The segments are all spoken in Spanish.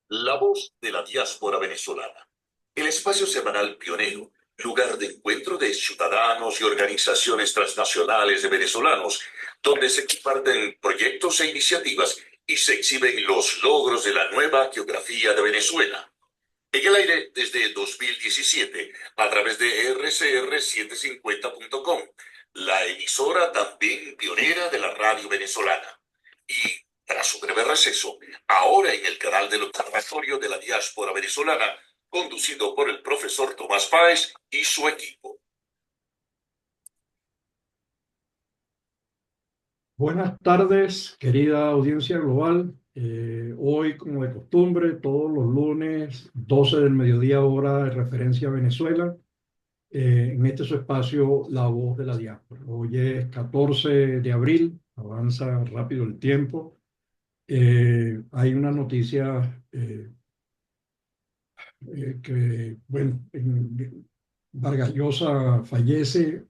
La voz de la diáspora venezolana. El espacio semanal pionero, lugar de encuentro de ciudadanos y organizaciones transnacionales de venezolanos, donde se comparten proyectos e iniciativas y se exhiben los logros de la nueva geografía de Venezuela. En el aire desde 2017, a través de rcr750.com, la emisora también pionera de la radio venezolana. Y tras un breve receso, ahora en el canal del Observatorio de la Diáspora Venezolana, conducido por el profesor Tomás Páez y su equipo. Buenas tardes, querida audiencia global. Hoy, como de costumbre, todos los lunes, 12 del mediodía, hora de referencia a Venezuela, en este su espacio, La Voz de la Diáspora. Hoy es 14 de abril, avanza rápido el tiempo. Hay una noticia bueno, Vargas Llosa fallece.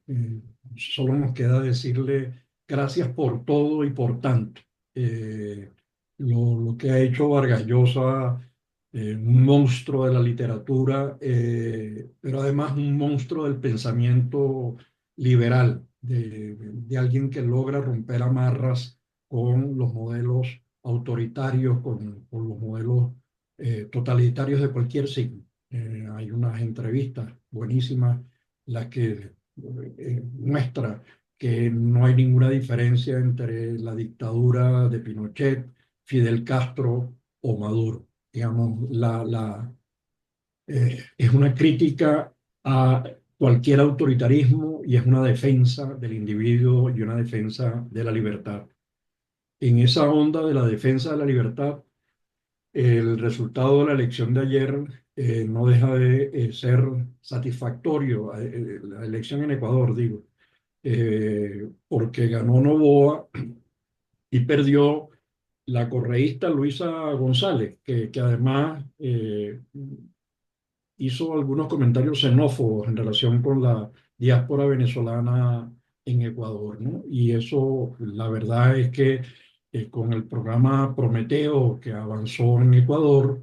Solo nos queda decirle gracias por todo y por tanto. Eh, lo que ha hecho Vargas Llosa, un monstruo de la literatura, pero además un monstruo del pensamiento liberal, de alguien que logra romper amarras con los modelos autoritarios, con los modelos totalitarios de cualquier signo. Hay unas entrevistas buenísimas, las que muestra que no hay ninguna diferencia entre la dictadura de Pinochet, Fidel Castro o Maduro. Digamos, es una crítica a cualquier autoritarismo y es una defensa del individuo y una defensa de la libertad. En esa onda de la defensa de la libertad, el resultado de la elección de ayer no deja de ser satisfactorio, la elección en Ecuador, digo, porque ganó Noboa y perdió la correísta Luisa González, que además hizo algunos comentarios xenófobos en relación con la diáspora venezolana en Ecuador, ¿no? Y eso, la verdad es que con el programa Prometeo que avanzó en Ecuador,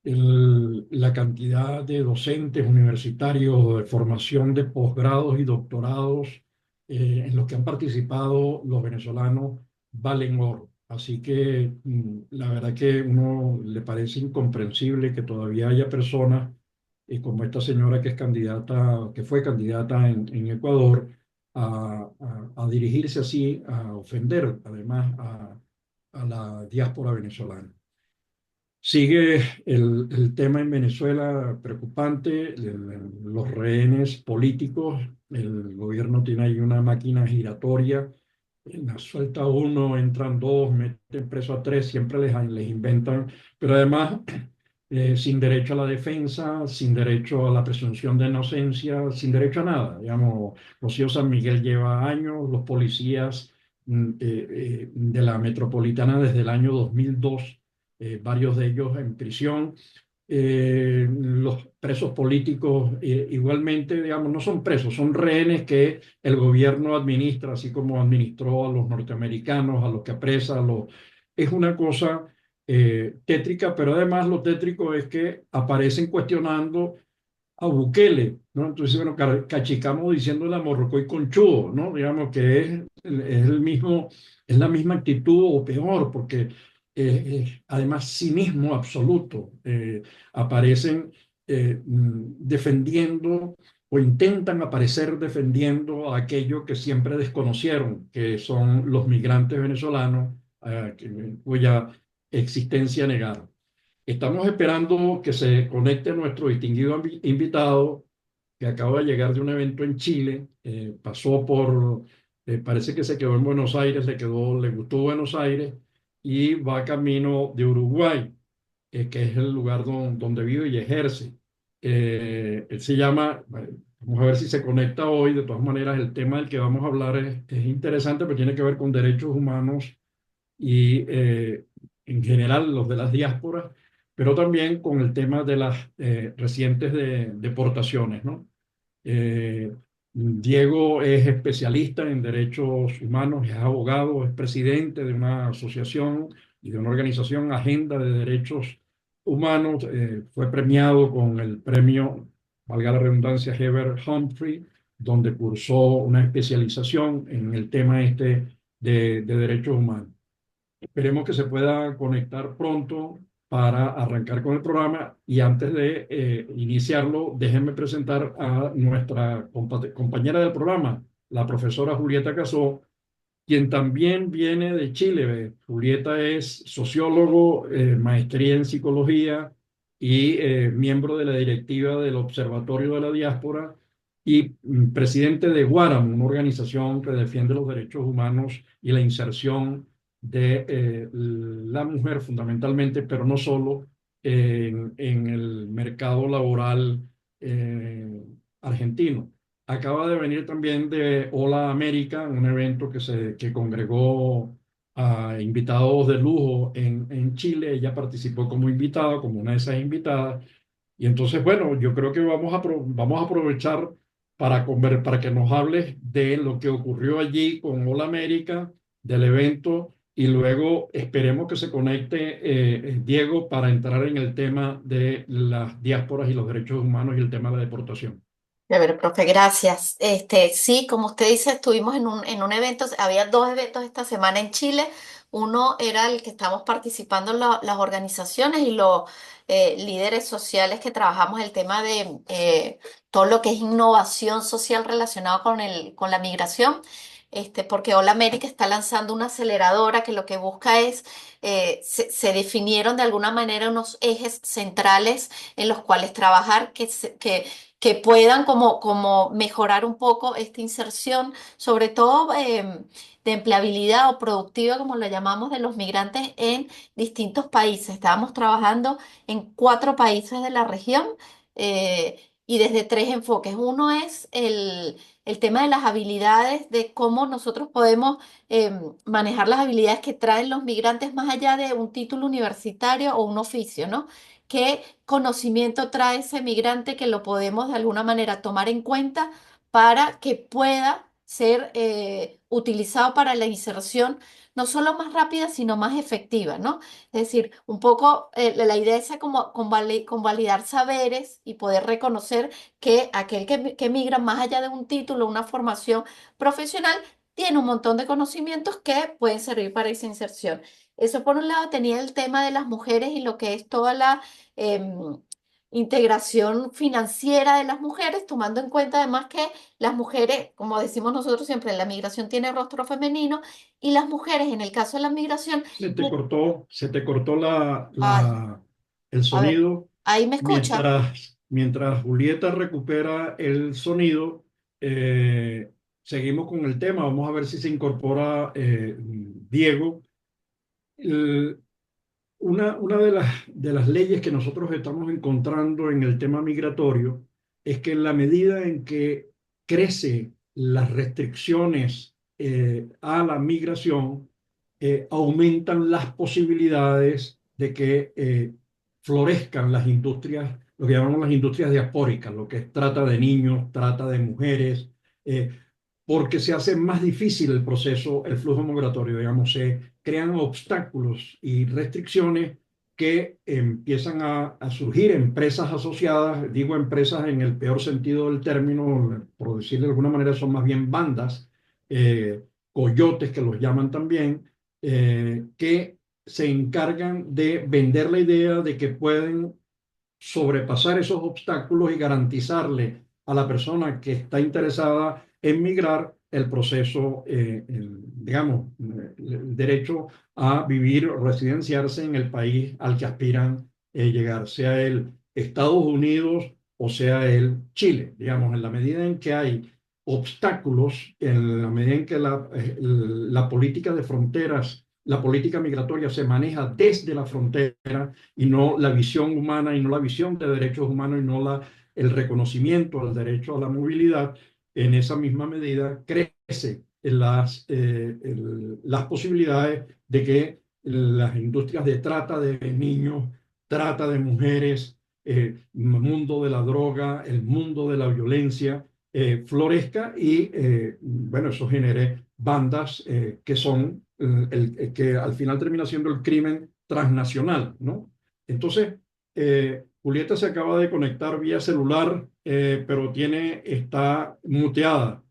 la cantidad de docentes universitarios de formación de posgrados y doctorados en los que han participado los venezolanos valen oro. Así que la verdad que uno le parece incomprensible que todavía haya personas como esta señora que es candidata, que fue candidata en Ecuador, a dirigirse así, a ofender además a la diáspora venezolana. Sigue el tema en Venezuela preocupante, los rehenes políticos. El gobierno tiene ahí una máquina giratoria. La suelta uno, entran dos, meten preso a tres, siempre les inventan, pero además sin derecho a la defensa, sin derecho a la presunción de inocencia, sin derecho a nada. Digamos, Rocío San Miguel lleva años, los policías de la metropolitana desde el año 2002, varios de ellos en prisión. Los presos políticos igualmente, digamos, no son presos, son rehenes que el gobierno administra, así como administró a los norteamericanos, a los que apresa, es una cosa tétrica, pero además lo tétrico es que aparecen cuestionando a Bukele, ¿no? Entonces, bueno, cachicamos diciéndole a Morrocoy conchudo, ¿no? Digamos que es el mismo, es la misma actitud o peor, porque además cinismo absoluto. Aparecen defendiendo o intentan aparecer defendiendo a aquello que siempre desconocieron, que son los migrantes venezolanos, cuya existencia negaron. Estamos esperando que se conecte nuestro distinguido invitado que acaba de llegar de un evento en Chile. Pasó por, parece que se quedó en Buenos Aires, le gustó Buenos Aires y va camino de Uruguay, que es el lugar donde vive y ejerce. Él se llama, bueno, vamos a ver si se conecta hoy. De todas maneras, el tema del que vamos a hablar es interesante, pero tiene que ver con derechos humanos y en general los de las diásporas, pero también con el tema de las recientes deportaciones, ¿no? Diego es especialista en derechos humanos, es abogado, es presidente de una asociación y de una organización, Agenda de Derechos Humanos, fue premiado con el premio, valga la redundancia, Herbert Humphrey, donde cursó una especialización en el tema este de derechos humanos. Esperemos que se pueda conectar pronto para arrancar con el programa y antes de iniciarlo, déjenme presentar a nuestra compañera del programa, la profesora Julieta Casó, quien también viene de Chile. Ve. Julieta es sociólogo, maestría en psicología y miembro de la directiva del Observatorio de la Diáspora y presidente de Guáramo, una organización que defiende los derechos humanos y la inserción de la mujer fundamentalmente, pero no solo en el mercado laboral eh, argentino. Acaba de venir también de Hola América, un evento que congregó a invitados de lujo en Chile. Ella participó como invitada, como una de esas invitadas. Y entonces, bueno, yo creo que vamos a aprovechar para que nos hables de lo que ocurrió allí con Hola América, del evento, y luego esperemos que se conecte Diego para entrar en el tema de las diásporas y los derechos humanos y el tema de la deportación. A ver, profe, gracias. Sí, como usted dice, estuvimos en un evento, había dos eventos esta semana en Chile. Uno era el que estamos participando las organizaciones y los líderes sociales que trabajamos el tema de todo lo que es innovación social relacionado con la migración. Porque Hola América está lanzando una aceleradora que lo que busca es, se definieron de alguna manera unos ejes centrales en los cuales trabajar que puedan como mejorar un poco esta inserción, sobre todo de empleabilidad o productiva, como lo llamamos, de los migrantes en distintos países. Estábamos trabajando en 4 países de la región y desde 3 enfoques. Uno es el tema de las habilidades, de cómo nosotros podemos manejar las habilidades que traen los migrantes más allá de un título universitario o un oficio, ¿no? ¿Qué conocimiento trae ese migrante que lo podemos de alguna manera tomar en cuenta para que pueda ser utilizado para la inserción no solo más rápida, sino más efectiva, ¿no? Es decir, un poco la idea es como convalidar saberes y poder reconocer que aquel que migra más allá de un título, una formación profesional, tiene un montón de conocimientos que pueden servir para esa inserción. Eso por un lado tenía el tema de las mujeres y lo que es toda la em, integración financiera de las mujeres, tomando en cuenta además que las mujeres, como decimos nosotros siempre, la migración tiene rostro femenino y las mujeres, en el caso de la migración, Se te cortó ay, el a ver, sonido. ahí me escucha. Mientras Julieta recupera el sonido, seguimos con el tema. Vamos a ver si se incorpora Diego. El- una de las leyes que nosotros estamos encontrando en el tema migratorio es que en la medida en que crece las restricciones a la migración, aumentan las posibilidades de que florezcan las industrias, lo que llamamos las industrias diaspóricas, lo que es trata de niños, trata de mujeres, eh, porque se hace más difícil el proceso, el flujo migratorio, digamos, se crean obstáculos y restricciones que empiezan a surgir empresas asociadas, digo empresas en el peor sentido del término, por decirlo de alguna manera, son más bien bandas, coyotes que los llaman también, que se encargan de vender la idea de que pueden sobrepasar esos obstáculos y garantizarle a la persona que está interesada en migrar el proceso, digamos, el derecho a vivir o residenciarse en el país al que aspiran llegar, sea el Estados Unidos o sea el Chile. Digamos, en la medida en que hay obstáculos, en la medida en que la política de fronteras, la política migratoria se maneja desde la frontera, y no la visión humana y no la visión de derechos humanos y no el reconocimiento al derecho a la movilidad, en esa misma medida crece las posibilidades de que las industrias de trata de niños, trata de mujeres, mundo de la droga, el mundo de la violencia, florezca y, bueno, eso genere bandas que son, que al final termina siendo el crimen transnacional, ¿no? Entonces, Julieta se acaba de conectar vía celular, pero está muteada.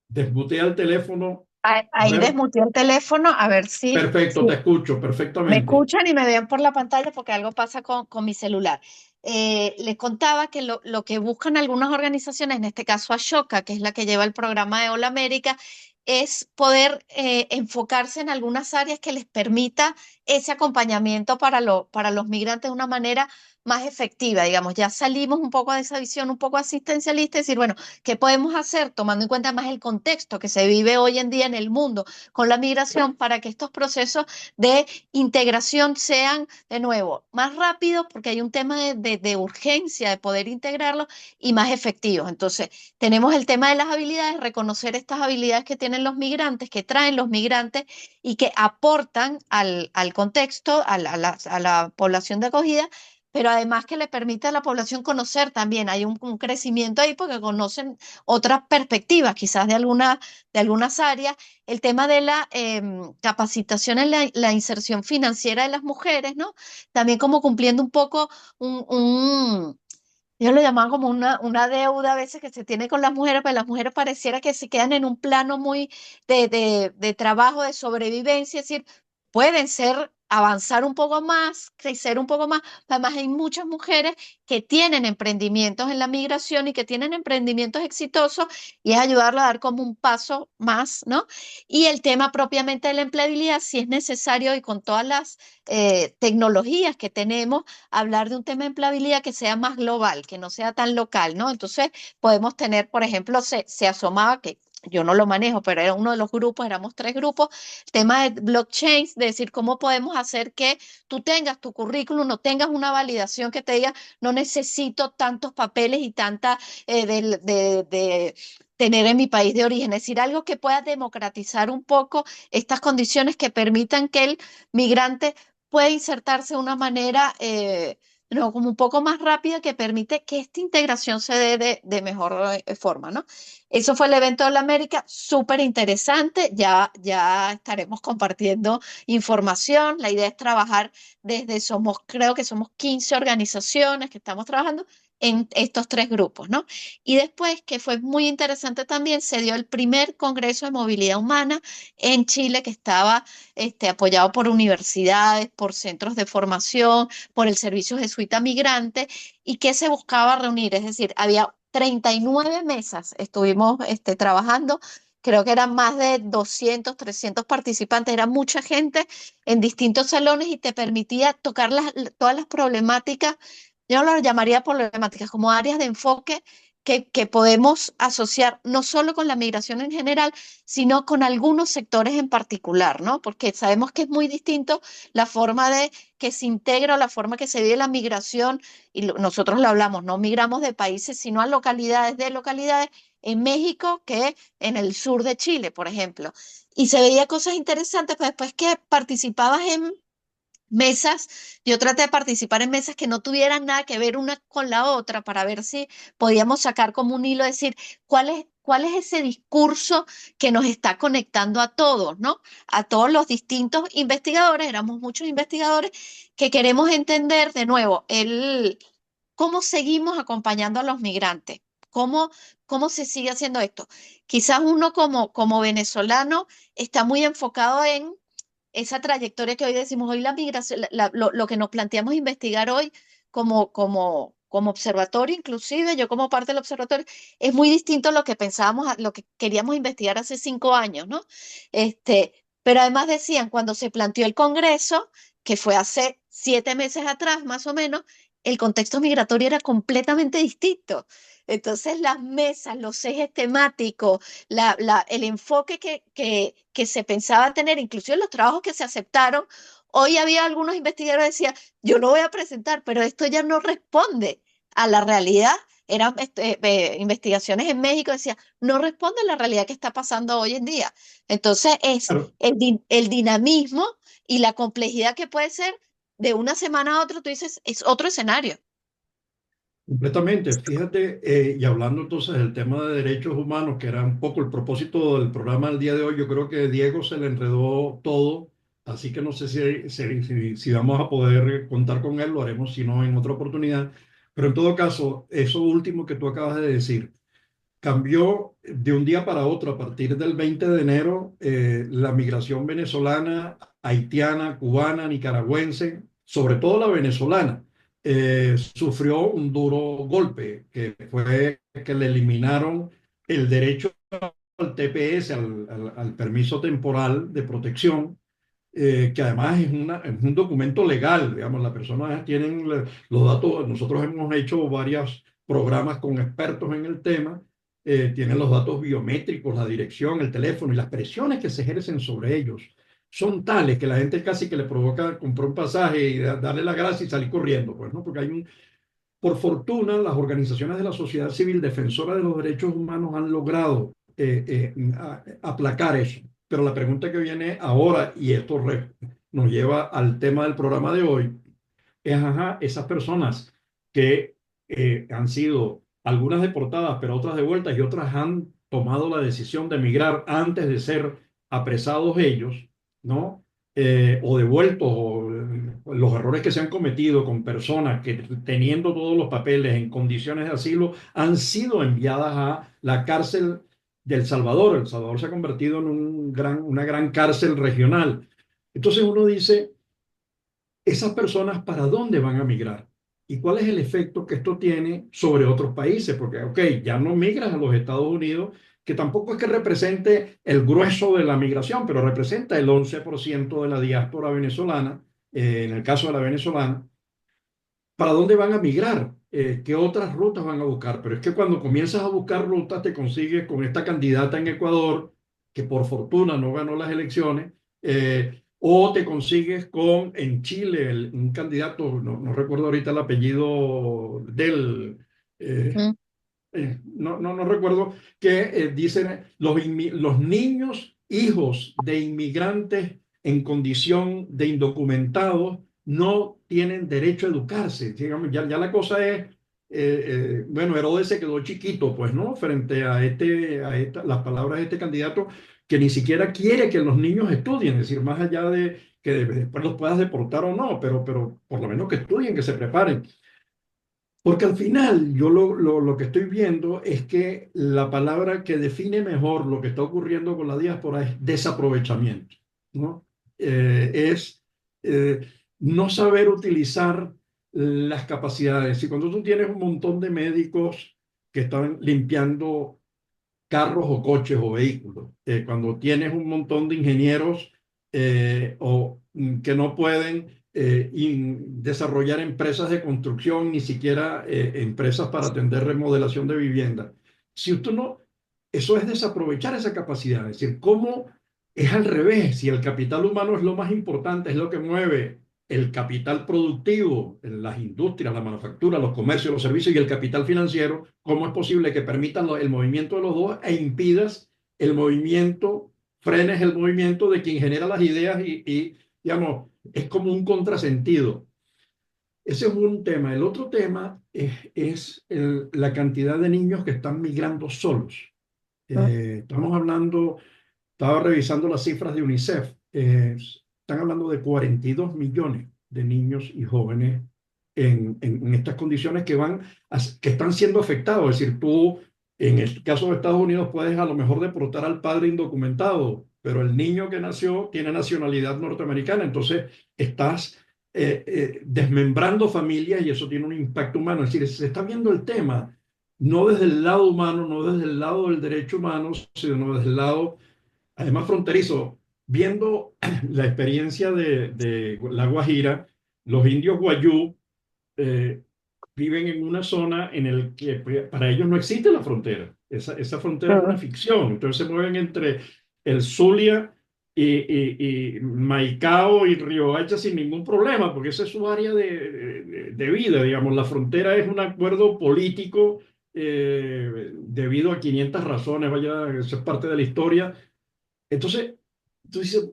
Desmutea el teléfono. A Ahí ver, desmuteé el teléfono, a ver perfecto, si te escucho me perfectamente. escuchan y me ven por la pantalla porque algo pasa con mi celular. Les contaba que lo que buscan algunas organizaciones, en este caso Ashoka, que es la que lleva el programa de Hola América, es poder enfocarse en algunas áreas que les permita ese acompañamiento para los migrantes de una manera más efectiva. Digamos, ya salimos un poco de esa visión un poco asistencialista, es decir, bueno, ¿qué podemos hacer tomando en cuenta más el contexto que se vive hoy en día en el mundo con la migración para que estos procesos de integración sean, de nuevo, más rápidos porque hay un tema de urgencia de poder integrarlos y más efectivos? Entonces, tenemos el tema de las habilidades, reconocer estas habilidades que tienen los migrantes, que traen los migrantes y que aportan al contexto, a la población de acogida, pero además que le permite a la población conocer también, hay un crecimiento ahí porque conocen otras perspectivas, quizás de algunas áreas. El tema de la capacitación en la inserción financiera de las mujeres, ¿no? También como cumpliendo un poco yo lo llamaban como una deuda a veces que se tiene con las mujeres, pero las mujeres pareciera que se quedan en un plano muy de trabajo, de sobrevivencia, es decir, pueden ser, avanzar un poco más, crecer un poco más. Además, hay muchas mujeres que tienen emprendimientos en la migración y que tienen emprendimientos exitosos y es ayudarla a dar como un paso más, ¿no? Y el tema propiamente de la empleabilidad, si es necesario y con todas las tecnologías que tenemos, hablar de un tema de empleabilidad que sea más global, que no sea tan local, ¿no? Entonces, podemos tener, por ejemplo, se asomaba que yo no lo manejo, pero era uno de los grupos, éramos 3 grupos, tema de blockchain, de decir cómo podemos hacer que tú tengas tu currículum, no tengas una validación que te diga, no necesito tantos papeles y tanta de tener en mi país de origen, es decir, algo que pueda democratizar un poco estas condiciones que permitan que el migrante puede insertarse de una manera no, como un poco más rápida que permite que esta integración se dé de mejor forma, ¿no? Eso fue el evento de la América, súper interesante, ya estaremos compartiendo información, la idea es trabajar creo que somos 15 organizaciones que estamos trabajando en estos 3 grupos, ¿no? Y después, que fue muy interesante también, se dio el primer Congreso de Movilidad Humana en Chile que estaba apoyado por universidades, por centros de formación, por el Servicio Jesuita Migrante, y que se buscaba reunir, es decir, había 39 mesas, estuvimos trabajando, creo que eran más de 200, 300 participantes, era mucha gente en distintos salones y te permitía tocar todas las problemáticas, yo lo llamaría problemáticas como áreas de enfoque que podemos asociar no solo con la migración en general, sino con algunos sectores en particular, ¿no? Porque sabemos que es muy distinto la forma de que se integra o la forma que se vive la migración, y nosotros lo hablamos, no migramos de países, sino a localidades de localidades en México que en el sur de Chile, por ejemplo. Y se veía cosas interesantes, pues después que participabas en mesas, yo traté de participar en mesas que no tuvieran nada que ver una con la otra para ver si podíamos sacar como un hilo, decir, cuál es ese discurso que nos está conectando a todos, ¿no? A todos los distintos investigadores, éramos muchos investigadores que queremos entender de nuevo cómo seguimos acompañando a los migrantes, cómo se sigue haciendo esto. Quizás uno como venezolano está muy enfocado en esa trayectoria que hoy decimos, hoy la migración, lo que nos planteamos investigar hoy como observatorio, inclusive yo como parte del observatorio, es muy distinto a lo que pensábamos, a lo que queríamos investigar hace 5 años, ¿no? Pero además decían, cuando se planteó el Congreso, que fue hace 7 meses atrás, más o menos, el contexto migratorio era completamente distinto. Entonces, las mesas, los ejes temáticos, el enfoque que se pensaba tener, incluso en los trabajos que se aceptaron, hoy había algunos investigadores que decían, yo lo voy a presentar, pero esto ya no responde a la realidad. Eran investigaciones en México, decía, no responde a la realidad que está pasando hoy en día. Entonces, es Claro, el dinamismo y la complejidad que puede ser de una semana a otra, tú dices, es otro escenario. completamente. Fíjate, y hablando entonces del tema de derechos humanos, que era un poco el propósito del programa del día de hoy, yo creo que Diego se le enredó todo así que no sé si vamos a poder contar con él, lo haremos si no en otra oportunidad. Pero en todo caso, eso último que tú acabas de decir, cambió de un día para otro. A partir del 20 de enero, la migración venezolana, haitiana, cubana, nicaragüense, sobre todo la venezolana, sufrió un duro golpe, que fue que le eliminaron el derecho al TPS, al permiso temporal de protección, que además es un documento legal, digamos, las personas tienen los datos, nosotros hemos hecho varios programas con expertos en el tema, tienen los datos biométricos, la dirección, el teléfono y las presiones que se ejercen sobre ellos son tales que la gente casi que le provoca comprar un pasaje y darle la gracia y salir corriendo, pues, ¿no? Porque por fortuna, las organizaciones de la sociedad civil defensoras de los derechos humanos han logrado aplacar eso. Pero la pregunta que viene ahora, y esto nos lleva al tema del programa de hoy, es, ajá, esas personas que han sido algunas deportadas, pero otras devueltas y otras han tomado la decisión de emigrar antes de ser apresados ellos, ¿no? O devueltos, o los errores que se han cometido con personas que teniendo todos los papeles en condiciones de asilo han sido enviadas a la cárcel de El Salvador. El Salvador se ha convertido en una gran cárcel regional. Entonces uno dice, ¿esas personas para dónde van a migrar? ¿Y cuál es el efecto que esto tiene sobre otros países? Porque, ok, ya no migras a los Estados Unidos, que tampoco es que represente el grueso de la migración, pero representa el 11% de la diáspora venezolana, en el caso de la venezolana. ¿Para dónde van a migrar? ¿Qué otras rutas van a buscar? Pero es que cuando comienzas a buscar rutas te consigues con esta candidata en Ecuador, que por fortuna no ganó las elecciones, o te consigues con en Chile un candidato, no recuerdo ahorita el apellido del, eh, Mm. no recuerdo, que dicen los niños, hijos de inmigrantes en condición de indocumentados, no tienen derecho a educarse. Digamos, ya la cosa es, bueno, Herodes se quedó chiquito, pues, ¿no? Frente las palabras de este candidato, que ni siquiera quiere que los niños estudien, es decir, más allá de que después los puedas deportar o no, pero por lo menos que estudien, que se preparen. Porque al final yo lo que estoy viendo es que la palabra que define mejor lo que está ocurriendo con la diáspora es desaprovechamiento, ¿no? Es eh, no saber utilizar las capacidades. Y cuando tú tienes un montón de médicos que están limpiando carros o coches o vehículos, cuando tienes un montón de ingenieros que no pueden desarrollar empresas de construcción, ni siquiera empresas para atender remodelación de vivienda. Si usted no, eso es desaprovechar esa capacidad. Es decir, ¿cómo es al revés? Si el capital humano es lo más importante, es lo que mueve el capital productivo, las industrias, la manufactura, los comercios, los servicios y el capital financiero, ¿cómo es posible que permitan el movimiento de los dos e impidas el movimiento, frenes el movimiento de quien genera las ideas digamos, es como un contrasentido? Ese es un tema. El otro tema es la cantidad de niños que están migrando solos. Estamos hablando, estaba revisando las cifras de UNICEF. Están hablando de 42 millones de niños y jóvenes en estas condiciones que están siendo afectados. Es decir, tú, en el caso de Estados Unidos, puedes a lo mejor deportar al padre indocumentado, pero el niño que nació tiene nacionalidad norteamericana. Entonces, estás desmembrando familias y eso tiene un impacto humano. Es decir, se está viendo el tema no desde el lado humano, no desde el lado del derecho humano, sino desde el lado, además, fronterizo. Viendo la experiencia de La Guajira, los indios guayú eh, viven en una zona en la que pues, para ellos no existe la frontera. Esa frontera es una ficción. Entonces se mueven entre el Zulia y Maicao y Riohacha sin ningún problema, porque esa es su área de vida, digamos. La frontera es un acuerdo político debido a 500 razones, vaya, eso es parte de la historia. Entonces, tú dices,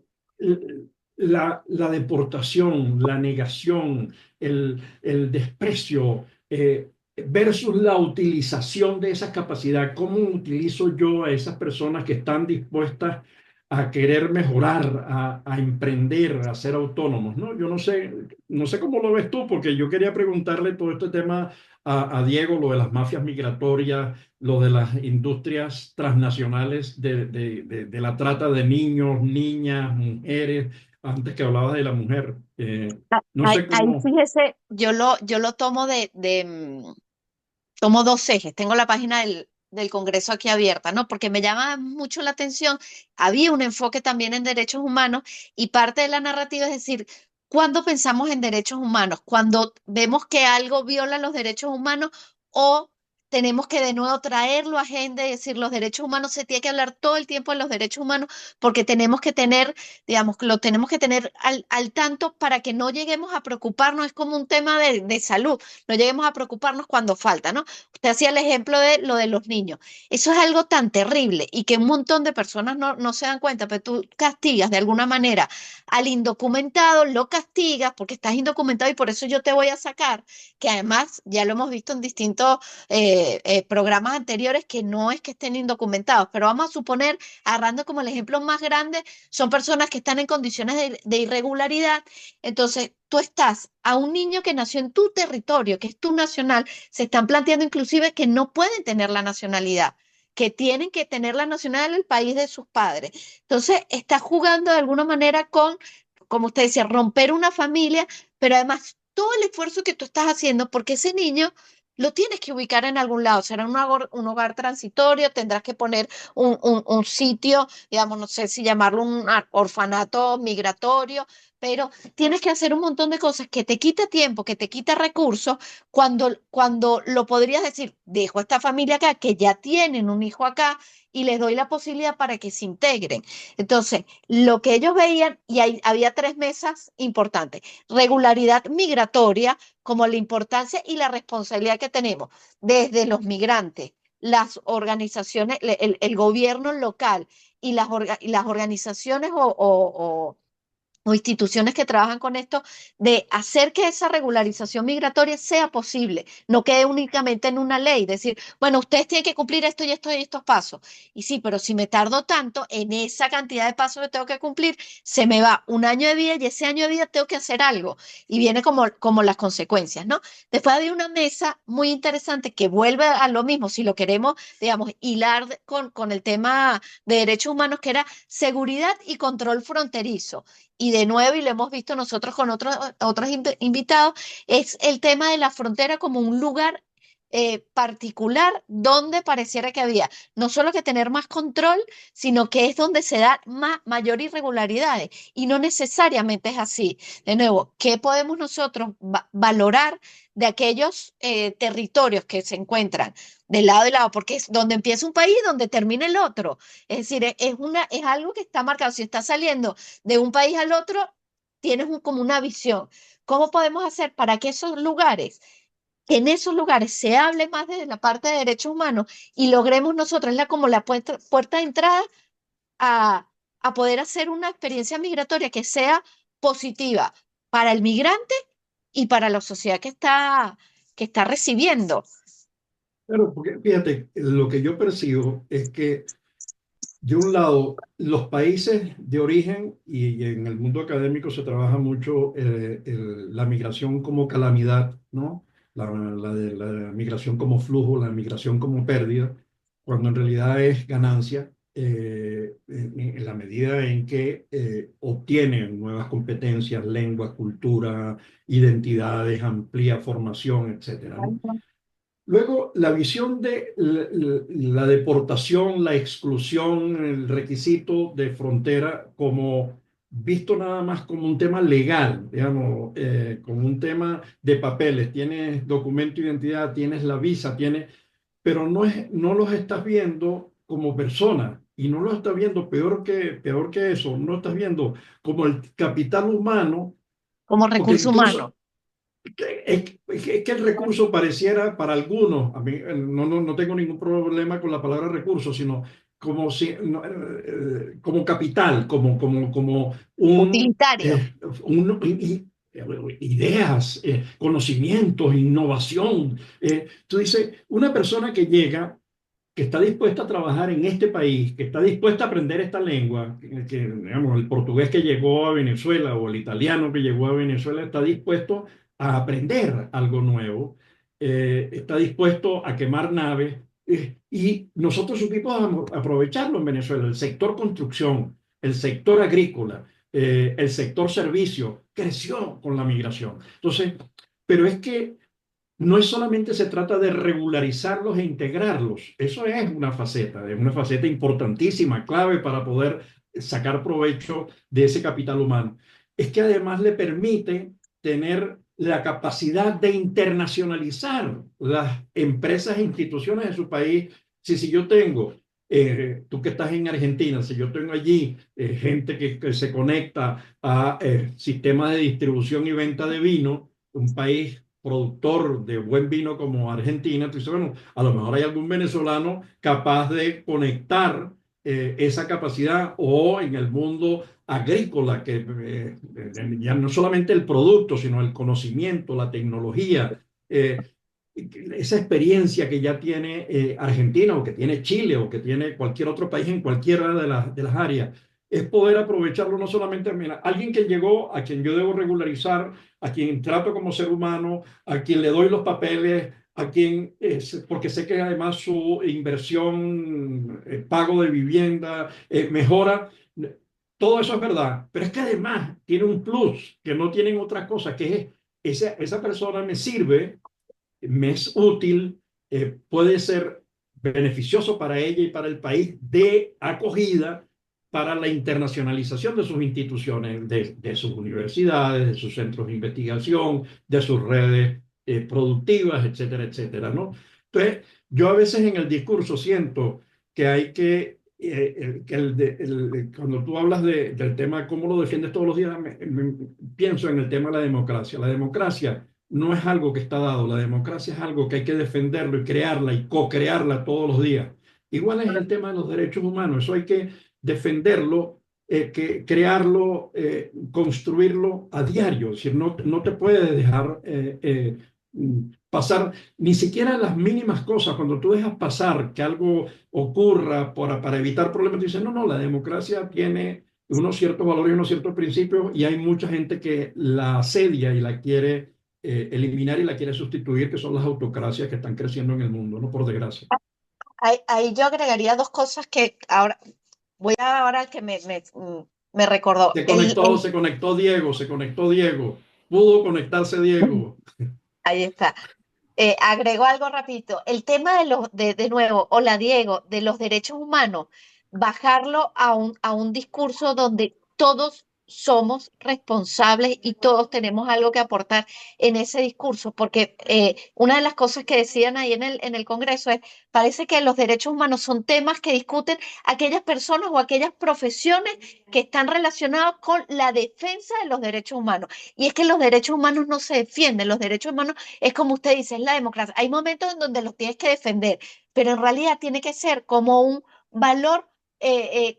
la deportación, la negación, el desprecio versus la utilización de esa capacidad. ¿Cómo utilizo yo a esas personas que están dispuestas a querer mejorar, a emprender, a ser autónomos, ¿no? Yo no sé cómo lo ves tú, porque yo quería preguntarle todo este tema a Diego, lo de las mafias migratorias, lo de las industrias transnacionales de la trata de niños, niñas, mujeres, antes que hablabas de la mujer. No Ahí, sé ahí cómo. fíjese, yo lo tomo tomo dos ejes. Tengo la página del Congreso aquí abierta, ¿no? Porque me llama mucho la atención. Había un enfoque también en derechos humanos y parte de la narrativa es decir, ¿cuándo pensamos en derechos humanos? Cuando vemos que algo viola los derechos humanos o tenemos que de nuevo traerlo a agenda y decir, los derechos humanos, se tiene que hablar todo el tiempo de los derechos humanos porque tenemos que tener, digamos, lo tenemos que tener al tanto para que no lleguemos a preocuparnos. Es como un tema de salud, no lleguemos a preocuparnos cuando falta, ¿no? Usted hacía el ejemplo de lo de los niños. Eso es algo tan terrible y que un montón de personas no se dan cuenta, pero tú castigas de alguna manera al indocumentado, lo castigas porque estás indocumentado y por eso yo te voy a sacar, que además ya lo hemos visto en distintos programas anteriores, que no es que estén indocumentados, pero vamos a suponer, agarrando como el ejemplo más grande, son personas que están en condiciones de irregularidad. Entonces, tú estás a un niño que nació en tu territorio, que es tu nacional, se están planteando inclusive que no pueden tener la nacionalidad, que tienen que tener la nacionalidad del país de sus padres. Entonces, estás jugando de alguna manera con, como usted decía, romper una familia, pero además todo el esfuerzo que tú estás haciendo, porque ese niño lo tienes que ubicar en algún lado, será un hogar transitorio, tendrás que poner un sitio, digamos, no sé si llamarlo un orfanato migratorio, pero tienes que hacer un montón de cosas que te quita tiempo, que te quita recursos, cuando lo podrías decir, dejo a esta familia acá, que ya tienen un hijo acá, y les doy la posibilidad para que se integren. Entonces, lo que ellos veían, y había tres mesas importantes: regularidad migratoria, como la importancia y la responsabilidad que tenemos desde los migrantes, las organizaciones, el gobierno local y las organizaciones o instituciones que trabajan con esto, de hacer que esa regularización migratoria sea posible, no quede únicamente en una ley, decir, bueno, ustedes tienen que cumplir esto y esto y estos pasos. Y sí, pero si me tardo tanto en esa cantidad de pasos que tengo que cumplir, se me va un año de vida y ese año de vida tengo que hacer algo. Y viene como las consecuencias, ¿no? Después había una mesa muy interesante que vuelve a lo mismo, si lo queremos, digamos, hilar con el tema de derechos humanos, que era seguridad y control fronterizo. Y de nuevo, y lo hemos visto nosotros con otros invitados, es el tema de la frontera como un lugar particular donde pareciera que había no solo que tener más control, sino que es donde se da mayor irregularidades. Y no necesariamente es así. De nuevo, ¿qué podemos nosotros valorar de aquellos territorios que se encuentran de lado y lado? Porque es donde empieza un país, donde termina el otro. Es decir, es algo que está marcado. Si está saliendo de un país al otro, tienes como una visión. ¿Cómo podemos hacer para que en esos lugares se hable más desde la parte de derechos humanos y logremos nosotros, como la puerta de entrada a poder hacer una experiencia migratoria que sea positiva para el migrante y para la sociedad que está recibiendo? Claro, porque fíjate, lo que yo percibo es que de un lado, los países de origen, y en el mundo académico se trabaja mucho la migración como calamidad, ¿no? La migración como flujo, la migración como pérdida, cuando en realidad es ganancia, en la medida en que obtienen nuevas competencias, lengua, cultura, identidades, amplía formación, etcétera, ¿no? Luego, la visión de la deportación, la exclusión, el requisito de frontera como visto nada más como un tema legal, digamos, como un tema de papeles. Tienes documento de identidad, tienes la visa, pero no los estás viendo como personas y no los estás viendo peor que eso, no estás viendo como el capital humano, Como porque recurso incluso humano. es que el recurso pareciera para algunos, a mí no tengo ningún problema con la palabra recurso, sino como, si, no, como capital, como Utilitario. ideas, conocimientos, innovación. Tú dices, una persona que llega que está dispuesta a trabajar en este país, que está dispuesta a aprender esta lengua, digamos, el portugués que llegó a Venezuela o el italiano que llegó a Venezuela está dispuesto a aprender algo nuevo, está dispuesto a quemar naves, y nosotros supimos aprovecharlo en Venezuela, el sector construcción, el sector agrícola, el sector servicio, creció con la migración. Entonces, pero es que no es solamente se trata de regularizarlos e integrarlos, eso es una faceta importantísima, clave para poder sacar provecho de ese capital humano. Es que además le permite tener la capacidad de internacionalizar las empresas e instituciones de su país. Si yo tengo, tú que estás en Argentina, si yo tengo allí gente que se conecta a sistemas de distribución y venta de vino, un país productor de buen vino como Argentina, tú dices, bueno, a lo mejor hay algún venezolano capaz de conectar esa capacidad, o en el mundo agrícola, que ya no solamente el producto, sino el conocimiento, la tecnología, esa experiencia que ya tiene Argentina, o que tiene Chile, o que tiene cualquier otro país en cualquiera de las áreas, es poder aprovecharlo no solamente, mira, alguien que llegó, a quien yo debo regularizar, a quien trato como ser humano, a quien le doy los papeles, a quien, porque sé que además su inversión, pago de vivienda, mejora. Todo eso es verdad, pero es que además tiene un plus que no tienen otras cosas, que es esa persona me sirve, me es útil, puede ser beneficioso para ella y para el país de acogida para la internacionalización de sus instituciones, de sus universidades, de sus centros de investigación, de sus redes productivas, etcétera, etcétera, ¿no? Entonces, yo a veces en el discurso siento que hay que cuando tú hablas del tema, cómo lo defiendes todos los días, pienso en el tema de la democracia. La democracia no es algo que está dado, la democracia es algo que hay que defenderlo y crearla y co-crearla todos los días. Igual es el tema de los derechos humanos, eso hay que defenderlo, crearlo, construirlo a diario. Es decir, no te puedes dejar pasar ni siquiera las mínimas cosas. Cuando tú dejas pasar que algo ocurra para evitar problemas, tú dices, no, la democracia tiene unos ciertos valores y unos ciertos principios, y hay mucha gente que la asedia y la quiere eliminar y la quiere sustituir, que son las autocracias que están creciendo en el mundo, ¿no? Por desgracia. Ahí yo agregaría dos cosas que ahora ahora que me recordó. Se conectó Diego, pudo conectarse Diego. Ahí está. Agrego algo rapidito. El tema de nuevo, hola Diego, de los derechos humanos, bajarlo a un discurso donde todos somos responsables y todos tenemos algo que aportar en ese discurso, porque una de las cosas que decían ahí en el Congreso es, parece que los derechos humanos son temas que discuten aquellas personas o aquellas profesiones que están relacionadas con la defensa de los derechos humanos. Y es que los derechos humanos no se defienden, los derechos humanos es como usted dice, es la democracia. Hay momentos en donde los tienes que defender, pero en realidad tiene que ser como un valor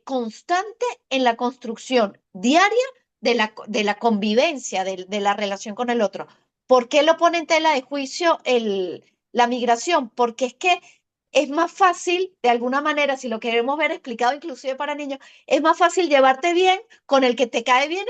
constante en la construcción diaria de la convivencia, de la relación con el otro. ¿Por qué lo pone en tela de juicio la migración? Porque es que es más fácil, de alguna manera, si lo queremos ver explicado inclusive para niños, es más fácil llevarte bien con el que te cae bien,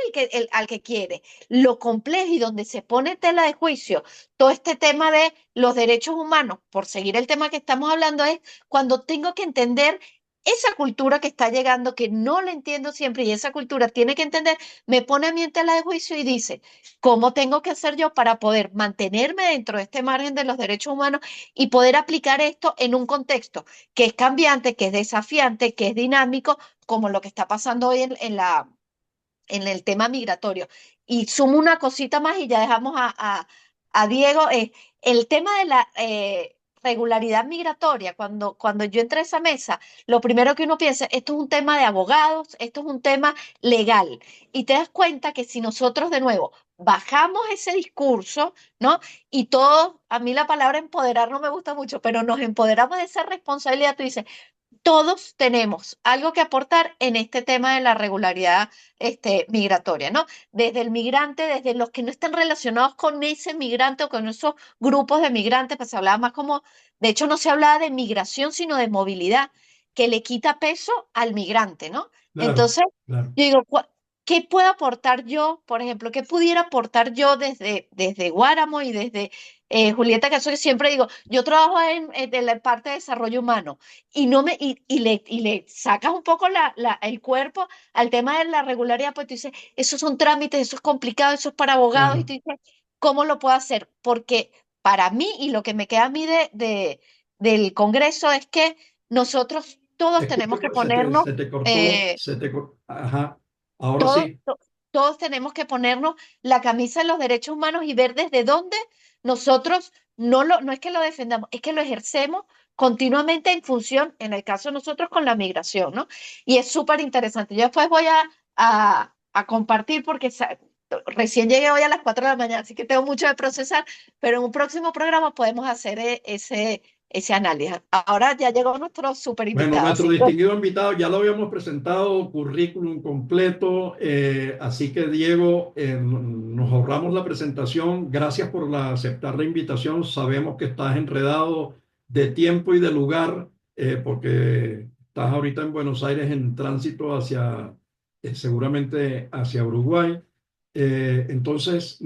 al que quiere. Lo complejo y donde se pone tela de juicio todo este tema de los derechos humanos, por seguir el tema que estamos hablando, es cuando tengo que entender esa cultura que está llegando, que no la entiendo siempre, y esa cultura tiene que entender, me pone a mí en tela de juicio y dice, ¿cómo tengo que hacer yo para poder mantenerme dentro de este margen de los derechos humanos y poder aplicar esto en un contexto que es cambiante, que es desafiante, que es dinámico, como lo que está pasando hoy en el tema migratorio? Y sumo una cosita más y ya dejamos a Diego. El tema de la regularidad migratoria, cuando yo entré a esa mesa, lo primero que uno piensa, esto es un tema de abogados, esto es un tema legal. Y te das cuenta que si nosotros de nuevo bajamos ese discurso, ¿no? Y todos, a mí la palabra empoderar no me gusta mucho, pero nos empoderamos de esa responsabilidad, tú dices, todos tenemos algo que aportar en este tema de la regularidad migratoria, ¿no? Desde el migrante, desde los que no están relacionados con ese migrante o con esos grupos de migrantes, pues se hablaba más como, de hecho no se hablaba de migración, sino de movilidad, que le quita peso al migrante, ¿no? Claro, Entonces, claro. yo digo, ¿qué puedo aportar yo, por ejemplo, qué pudiera aportar yo desde Guáramo y desde Julieta Caso, que siempre digo, yo trabajo en la parte de desarrollo humano y, no me, y le sacas un poco el cuerpo al tema de la regularidad, pues tú dices, esos son trámites, eso es complicado, eso es para abogados, y Claro. tú dices, ¿cómo lo puedo hacer? Porque para mí, y lo que me queda a mí del Congreso es que nosotros todos tenemos Escucha, que ponernos, se te cortó, eh, ajá, ahora todos, sí. todos tenemos que ponernos la camisa de los derechos humanos y ver desde dónde nosotros no es que lo defendamos, es que lo ejercemos continuamente en función, en el caso de nosotros, con la migración, ¿no? Y es súper interesante. Yo después voy a compartir porque recién llegué hoy a las 4 de la mañana, así que tengo mucho de procesar, pero en un próximo programa podemos hacer ese análisis. Ahora ya llegó nuestro súper Bueno, invitado, nuestro así que distinguido invitado ya lo habíamos presentado, currículum completo, así que Diego, nos ahorramos la presentación. Gracias por aceptar la invitación. Sabemos que estás enredado de tiempo y de lugar, porque estás ahorita en Buenos Aires en tránsito hacia, seguramente hacia Uruguay. Entonces,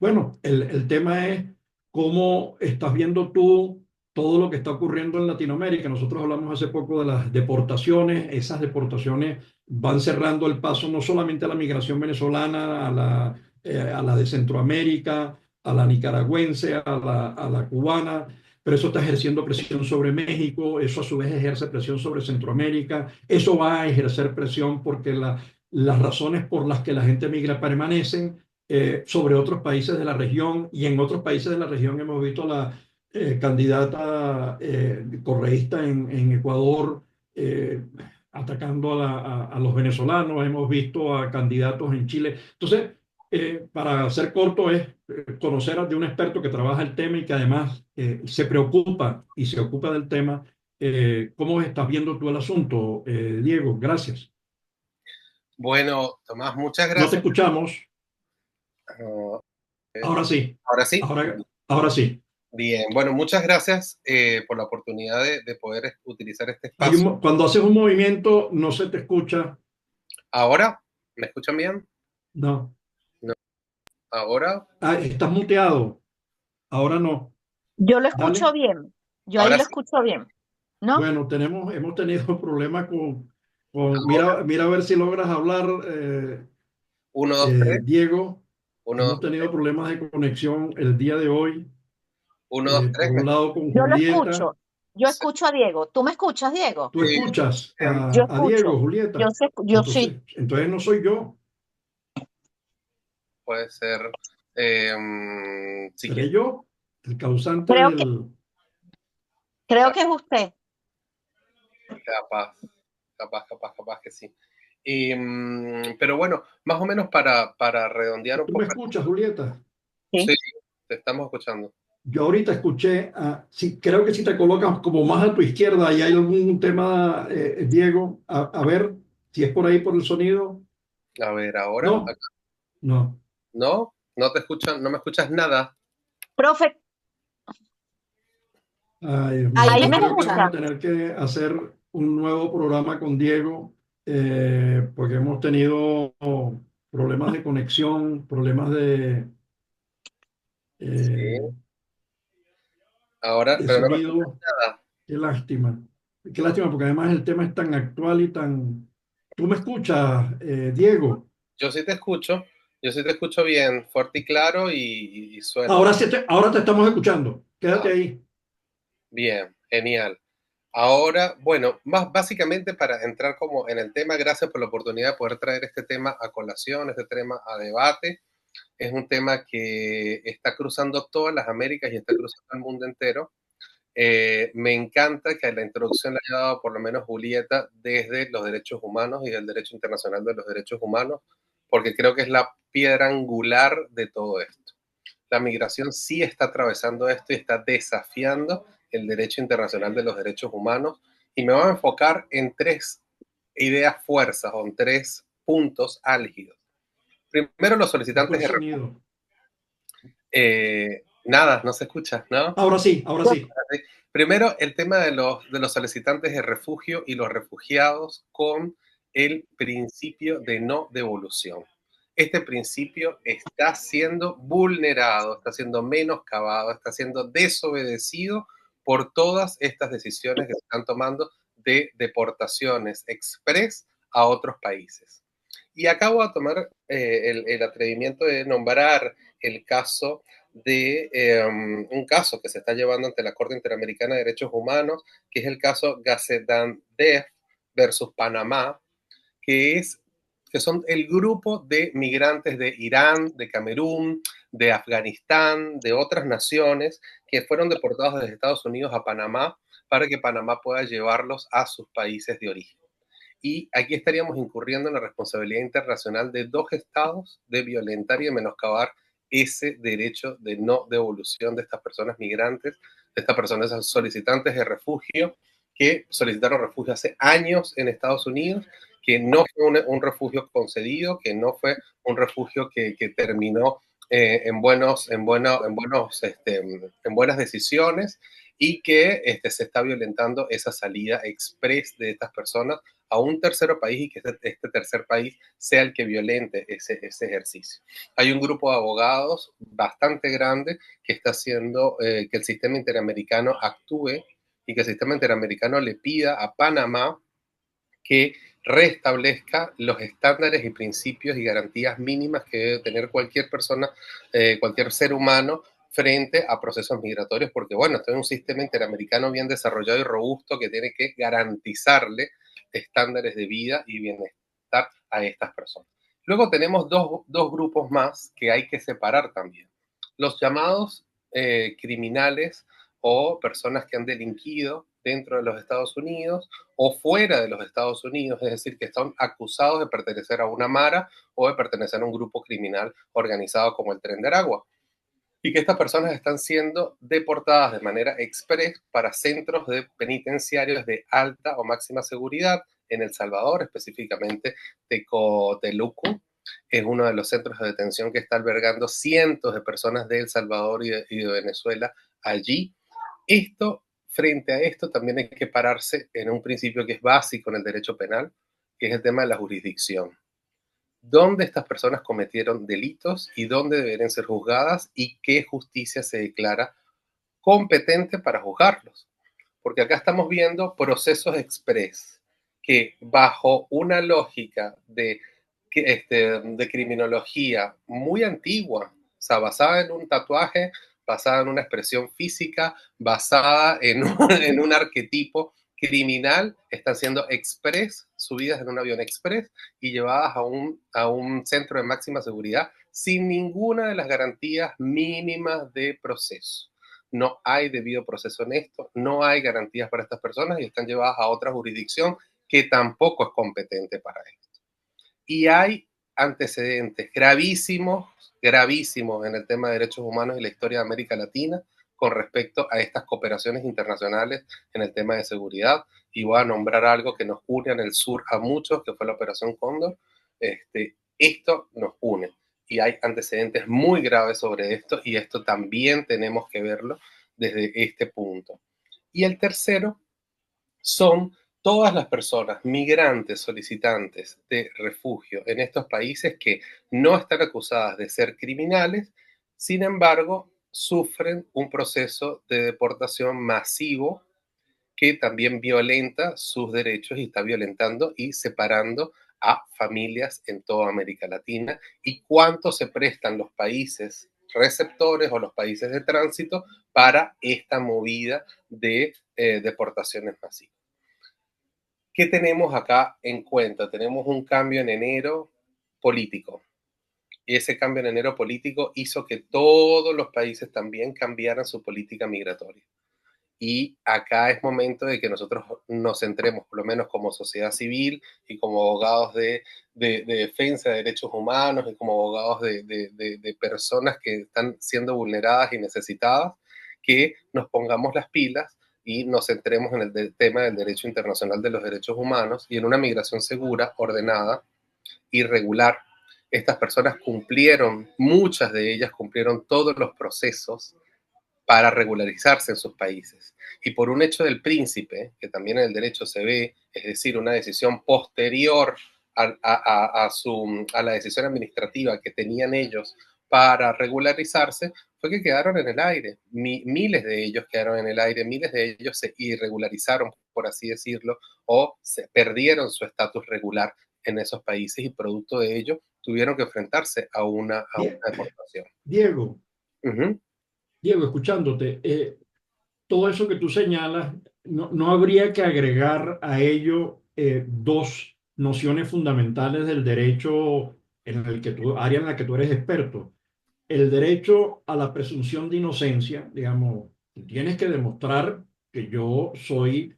bueno, el tema es cómo estás viendo tú todo lo que está ocurriendo en Latinoamérica. Nosotros hablamos hace poco de las deportaciones. Esas deportaciones van cerrando el paso no solamente a la migración venezolana, a la de Centroamérica, a la nicaragüense, a la cubana, pero eso está ejerciendo presión sobre México, eso a su vez ejerce presión sobre Centroamérica, eso va a ejercer presión porque las razones por las que la gente migra permanecen sobre otros países de la región, y en otros países de la región hemos visto candidata correísta en Ecuador atacando a los venezolanos, hemos visto a candidatos en Chile. Entonces, para ser corto, es conocer de un experto que trabaja el tema y que además se preocupa y se ocupa del tema. ¿Cómo estás viendo tú el asunto, Diego? Gracias. Bueno, Tomás, muchas No te gracias. escuchamos. Ah, Ahora sí. ahora sí. Ahora sí. Bien, bueno, muchas gracias por la oportunidad de poder utilizar este espacio. Cuando haces un movimiento, no se te escucha. ¿Ahora? ¿Me escuchan bien? No. No. ¿Ahora? Ah, estás muteado. Ahora no. yo lo escucho Dale. bien, yo ahí ¿Ahora lo sí? escucho bien, ¿no? Bueno, hemos tenido problemas mira a ver si logras hablar, 1, 2, 3. Diego. 1, 2, Hemos tenido problemas de conexión el día de hoy. 1, 2, Por 3. un lado con Yo lo Julieta. escucho, yo escucho a Diego. ¿Tú me escuchas, Diego? ¿Tú escuchas Yo a Diego, escucho, Julieta? yo sí. Entonces no soy yo, Puede ser. Si seré quieres. yo el causante Creo que, del... creo que es usted. Capaz, capaz que sí. Pero bueno, más o menos para redondear un ¿Tú me poco. escuchas, Julieta? Sí, Sí. te estamos escuchando. Yo ahorita escuché, sí, creo que si te colocas como más a tu izquierda y hay algún tema, Diego, a ver si es por ahí por el sonido. A ver, ahora. No, no. ¿No? ¿No te escuchan? ¿No me escuchas nada? Profe, Ay, Dios mío, ahí yo me creo que vamos a escucha. tener que hacer un nuevo programa con Diego, porque hemos tenido problemas de conexión, problemas eh, Sí. Ahora, de pero no me escuchas sonido. nada. Qué lástima. Qué lástima, porque además el tema es tan actual y tan... ¿Tú me escuchas, Diego? Yo sí te escucho. Yo sí te escucho bien, fuerte y claro y suena. Ahora te estamos escuchando. Ah, Quédate ahí. bien, genial. Ahora, bueno, más básicamente para entrar como en el tema, gracias por la oportunidad de poder traer este tema a colación, este tema a debate. Es un tema que está cruzando todas las Américas y está cruzando el mundo entero. Me encanta que la introducción la haya dado por lo menos Julieta desde los derechos humanos y del derecho internacional de los derechos humanos, porque creo que es la piedra angular de todo esto. La migración sí está atravesando esto y está desafiando el derecho internacional de los derechos humanos Y me voy a enfocar en tres ideas fuerzas o en tres puntos álgidos. Primero, los solicitantes de refugio. sonido. Nada, no se escucha, ¿no? Ahora sí, ahora sí. Primero, el tema de los solicitantes de refugio y los refugiados con el principio de no devolución. Este principio está siendo vulnerado, está siendo menoscabado, está siendo desobedecido por todas estas decisiones que se están tomando de deportaciones express a otros países. Y acabo de tomar el atrevimiento de nombrar el caso de un caso que se está llevando ante la Corte Interamericana de Derechos Humanos, que es el caso Ghassandaneh versus Panamá, que son el grupo de migrantes de Irán, de Camerún, de Afganistán, de otras naciones que fueron deportados desde Estados Unidos a Panamá para que Panamá pueda llevarlos a sus países de origen. Y aquí estaríamos incurriendo en la responsabilidad internacional de dos estados de violentar y de menoscabar ese derecho de no devolución de estas personas migrantes, de estas personas solicitantes de refugio que solicitaron refugio hace años en Estados Unidos, que no fue un refugio concedido, que no fue un refugio que terminó en buenas decisiones y que se está violentando esa salida express de estas personas a un tercer país y que este tercer país sea el que violente ese ejercicio. Hay un grupo de abogados bastante grande que está haciendo que el sistema interamericano actúe y que el sistema interamericano le pida a Panamá que restablezca los estándares y principios y garantías mínimas que debe tener cualquier persona, cualquier ser humano frente a procesos migratorios, porque bueno, esto es un sistema interamericano bien desarrollado y robusto que tiene que garantizarle estándares de vida y bienestar a estas personas. Luego tenemos dos grupos más que hay que separar también. Los llamados criminales o personas que han delinquido dentro de los Estados Unidos o fuera de los Estados Unidos, es decir, que están acusados de pertenecer a una mara o de pertenecer a un grupo criminal organizado como el Tren de Aragua. Y que estas personas están siendo deportadas de manera express para centros de penitenciarios de alta o máxima seguridad en El Salvador, específicamente Tecoteluco. Es uno de los centros de detención que está albergando cientos de personas de El Salvador y de Venezuela allí. Frente a esto, también hay que pararse en un principio que es básico en el derecho penal, que es el tema de la jurisdicción. ¿Dónde estas personas cometieron delitos y dónde deberían ser juzgadas y qué justicia se declara competente para juzgarlos? Porque acá estamos viendo procesos express que bajo una lógica de criminología muy antigua, o sea, basada en un tatuaje, basada en una expresión física, basada en un arquetipo criminal, están siendo express, subidas en un avión express y llevadas a un centro de máxima seguridad sin ninguna de las garantías mínimas de proceso. No hay debido proceso en esto, no hay garantías para estas personas y están llevadas a otra jurisdicción que tampoco es competente para esto. Y hay antecedentes gravísimos en el tema de derechos humanos y la historia de América Latina con respecto a estas cooperaciones internacionales en el tema de seguridad. Y voy a nombrar algo que nos une en el sur a muchos, que fue la Operación Cóndor. Esto nos une y hay antecedentes muy graves sobre esto y esto también tenemos que verlo desde este punto. Y el tercero son todas las personas migrantes solicitantes de refugio en estos países que no están acusadas de ser criminales, sin embargo, sufren un proceso de deportación masivo que también violenta sus derechos y está violentando y separando a familias en toda América Latina y cuánto se prestan los países receptores o los países de tránsito para esta movida de deportaciones masivas. ¿Qué tenemos acá en cuenta? Tenemos un cambio en enero político. Y ese cambio en enero político hizo que todos los países también cambiaran su política migratoria. Y acá es momento de que nosotros nos centremos, por lo menos como sociedad civil y como abogados de defensa de derechos humanos y como abogados de personas que están siendo vulneradas y necesitadas, que nos pongamos las pilas y nos centremos en el tema del derecho internacional de los derechos humanos y en una migración segura, ordenada y regular. Estas personas cumplieron, muchas de ellas cumplieron todos los procesos para regularizarse en sus países. Y por un hecho del príncipe, que también en el derecho se ve, es decir, una decisión posterior a la decisión administrativa que tenían ellos para regularizarse, fue que quedaron en el aire. Miles de ellos quedaron en el aire, miles de ellos se irregularizaron, por así decirlo, o se perdieron su estatus regular en esos países y producto de ello tuvieron que enfrentarse a una deportación. Diego, Uh-huh. Diego, escuchándote, todo eso que tú señalas, no habría que agregar a ello dos nociones fundamentales del derecho en el que tú, área en la que tú eres experto. El derecho a la presunción de inocencia, digamos, tú tienes que demostrar que yo soy,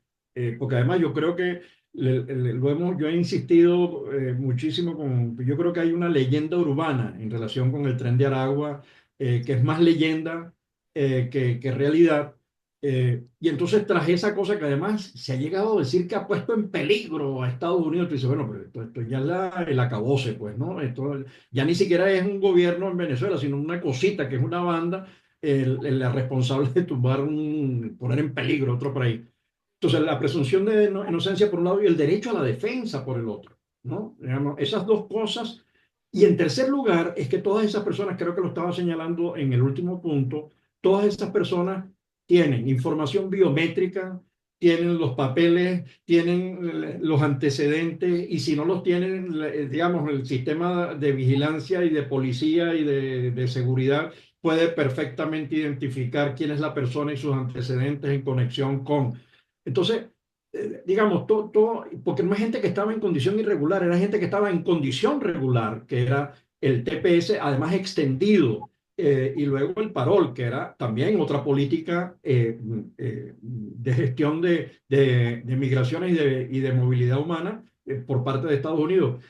porque además yo creo que yo he insistido muchísimo yo creo que hay una leyenda urbana en relación con el Tren de Aragua, que es más leyenda que realidad. Y entonces tras esa cosa que además se ha llegado a decir que ha puesto en peligro a Estados Unidos, tú dices, bueno, pero esto ya es el acabose, pues, ¿no? Esto ya ni siquiera es un gobierno en Venezuela, sino una cosita que es una banda, la responsable de poner en peligro otro país. Entonces, la presunción de inocencia por un lado y el derecho a la defensa por el otro, ¿no? Digamos, esas dos cosas. Y en tercer lugar, es que todas esas personas, creo que lo estaba señalando en el último punto, todas esas personas tienen información biométrica, tienen los papeles, tienen los antecedentes y si no los tienen, digamos, el sistema de vigilancia y de policía y de seguridad puede perfectamente identificar quién es la persona y sus antecedentes en conexión con. Entonces, digamos, porque no es gente que estaba en condición irregular, era gente que estaba en condición regular, que era el TPS, además extendido, y luego el parol, que era también otra política de gestión de migraciones y de movilidad humana por parte de Estados Unidos.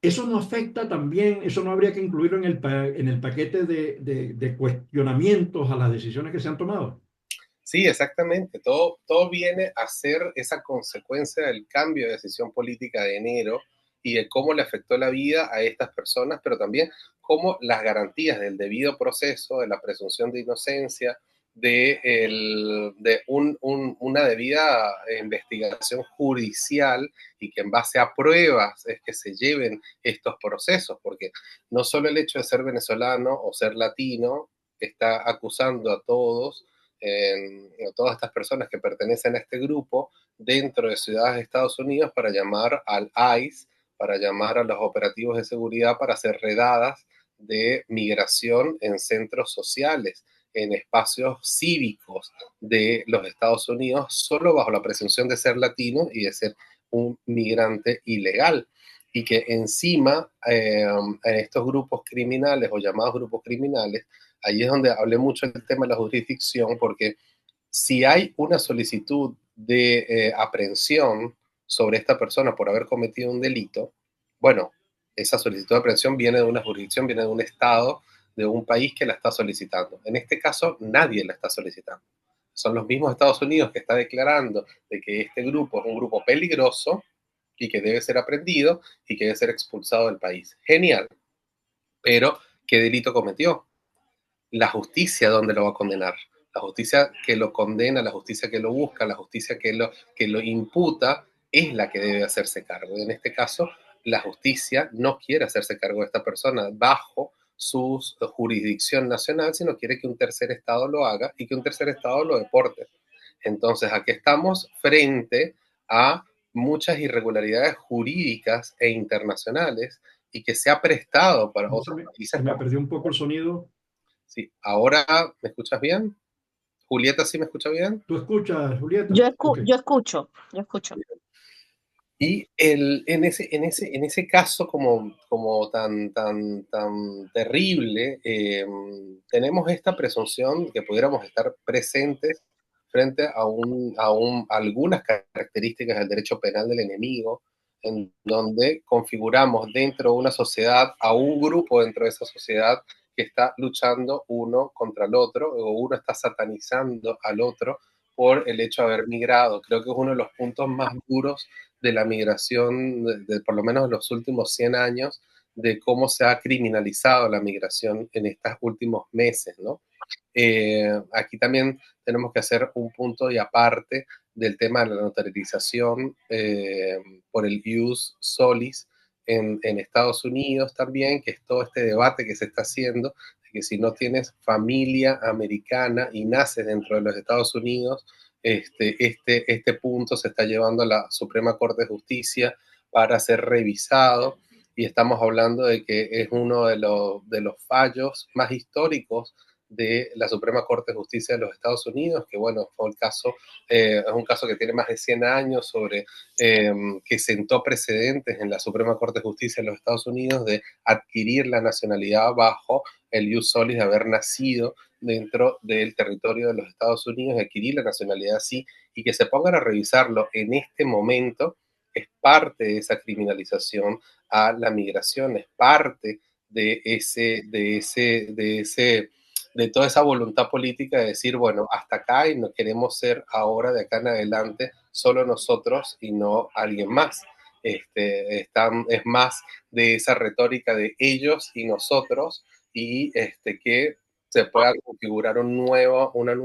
Eso no afecta también, eso no habría que incluirlo en el paquete de cuestionamientos a las decisiones que se han tomado. Sí, exactamente. Todo viene a ser esa consecuencia del cambio de decisión política de enero y de cómo le afectó la vida a estas personas, pero también cómo las garantías del debido proceso, de la presunción de inocencia, una debida investigación judicial y que en base a pruebas es que se lleven estos procesos, porque no solo el hecho de ser venezolano o ser latino está acusando a todas estas personas que pertenecen a este grupo dentro de ciudades de Estados Unidos para llamar al ICE, para llamar a los operativos de seguridad para hacer redadas de migración en centros sociales, en espacios cívicos de los Estados Unidos, solo bajo la presunción de ser latino y de ser un migrante ilegal. Y que encima en estos grupos criminales o llamados grupos criminales, ahí es donde hablé mucho del tema de la jurisdicción, porque si hay una solicitud de aprehensión sobre esta persona por haber cometido un delito, bueno, esa solicitud de aprehensión viene de una jurisdicción, viene de un estado, de un país que la está solicitando. En este caso, nadie la está solicitando. Son los mismos Estados Unidos que está declarando de que este grupo es un grupo peligroso y que debe ser aprehendido y que debe ser expulsado del país. Genial. Pero, ¿qué delito cometió? La justicia, ¿dónde lo va a condenar? La justicia que lo condena, la justicia que lo busca, la justicia que lo imputa, es la que debe hacerse cargo. En este caso, la justicia no quiere hacerse cargo de esta persona bajo su jurisdicción nacional, sino quiere que un tercer estado lo haga y que un tercer estado lo deporte. Entonces, aquí estamos frente a muchas irregularidades jurídicas e internacionales y que se ha prestado para otros países. Se me perdió un poco el sonido. Sí, ahora, ¿me escuchas bien? Julieta, ¿sí me escucha bien? ¿Tú escuchas, Julieta? Okay. Yo escucho. Y en ese caso como tan terrible, tenemos esta presunción que pudiéramos estar presentes frente a algunas características del derecho penal del enemigo, en donde configuramos dentro de una sociedad a un grupo dentro de esa sociedad que está luchando uno contra el otro, o uno está satanizando al otro por el hecho de haber migrado. Creo que es uno de los puntos más duros de la migración, por lo menos en los últimos 100 años, de cómo se ha criminalizado la migración en estos últimos meses, ¿no? Aquí también tenemos que hacer un punto y aparte del tema de la notarización por el ius solis en Estados Unidos también, que es todo este debate que se está haciendo, de que si no tienes familia americana y naces dentro de los Estados Unidos, este punto se está llevando a la Suprema Corte de Justicia para ser revisado, y estamos hablando de que es uno de los fallos más históricos de la Suprema Corte de Justicia de los Estados Unidos, que bueno, fue el caso, es un caso que tiene más de 100 años sobre que sentó precedentes en la Suprema Corte de Justicia de los Estados Unidos de adquirir la nacionalidad bajo el ius solis de haber nacido dentro del territorio de los Estados Unidos, de adquirir la nacionalidad así, y que se pongan a revisarlo en este momento es parte de esa criminalización a la migración, es parte de toda esa voluntad política de decir, bueno, hasta acá y no queremos ser ahora, de acá en adelante, solo nosotros y no alguien más. Es más de esa retórica de ellos y nosotros, y que se pueda configurar una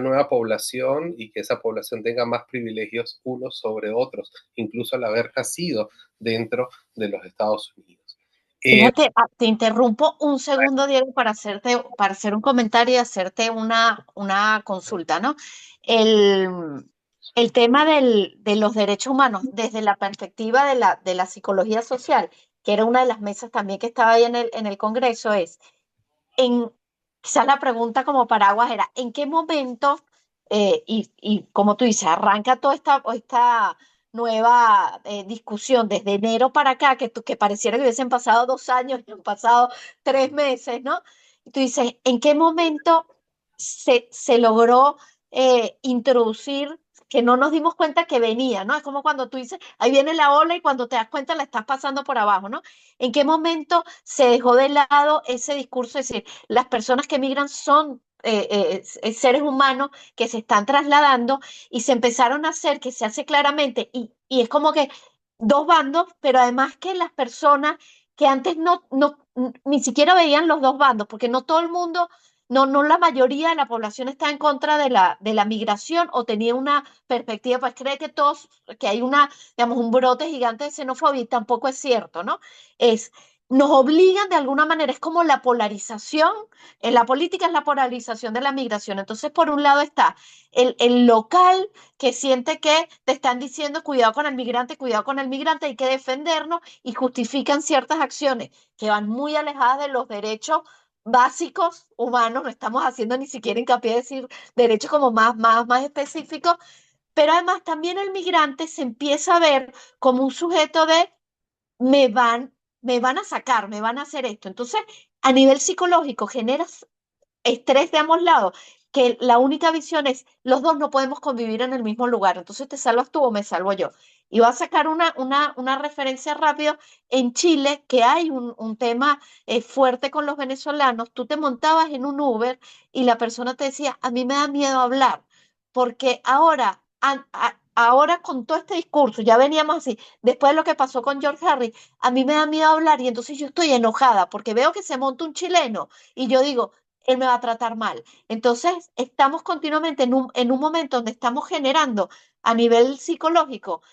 nueva población, y que esa población tenga más privilegios unos sobre otros, incluso al haber nacido dentro de los Estados Unidos. Fíjate, te interrumpo un segundo, Diego, para hacer un comentario y hacerte una consulta, ¿no? El tema de los derechos humanos desde la perspectiva de la psicología social, que era una de las mesas también que estaba ahí en el Congreso, en, quizás la pregunta como paraguas era, ¿en qué momento, y como tú dices, arranca toda esta nueva discusión desde enero para acá, que pareciera que hubiesen pasado 2 años y han pasado 3 meses, ¿no? Y tú dices, ¿en qué momento se logró introducir que no nos dimos cuenta que venía, ¿no? Es como cuando tú dices, ahí viene la ola y cuando te das cuenta la estás pasando por abajo, ¿no? ¿En qué momento se dejó de lado ese discurso de decir, las personas que migran son seres humanos que se están trasladando, y se empezaron a hacer, que se hace claramente, y es como que dos bandos, pero además que las personas que antes ni siquiera veían los dos bandos, porque no todo el mundo, no la mayoría de la población está en contra de la migración o tenía una perspectiva, pues cree que hay digamos, un brote gigante de xenofobia, y tampoco es cierto, ¿no? Nos obligan de alguna manera, es como la polarización, en la política es la polarización de la migración. Entonces, por un lado está el local que siente que te están diciendo cuidado con el migrante, hay que defendernos, y justifican ciertas acciones que van muy alejadas de los derechos básicos humanos, no estamos haciendo ni siquiera hincapié en decir derechos como más específicos, pero además también el migrante se empieza a ver como un sujeto de me van, me van a sacar, me van a hacer esto. Entonces, a nivel psicológico, generas estrés de ambos lados, que la única visión es, los dos no podemos convivir en el mismo lugar, entonces te salvas tú o me salvo yo. Y voy a sacar una referencia rápido. En Chile, que hay un tema fuerte con los venezolanos, tú te montabas en un Uber y la persona te decía, a mí me da miedo hablar, porque ahora con todo este discurso, ya veníamos así, después de lo que pasó con George Harris, a mí me da miedo hablar, y entonces yo estoy enojada porque veo que se monta un chileno y yo digo, él me va a tratar mal. Entonces, estamos continuamente en un momento donde estamos generando a nivel psicológico.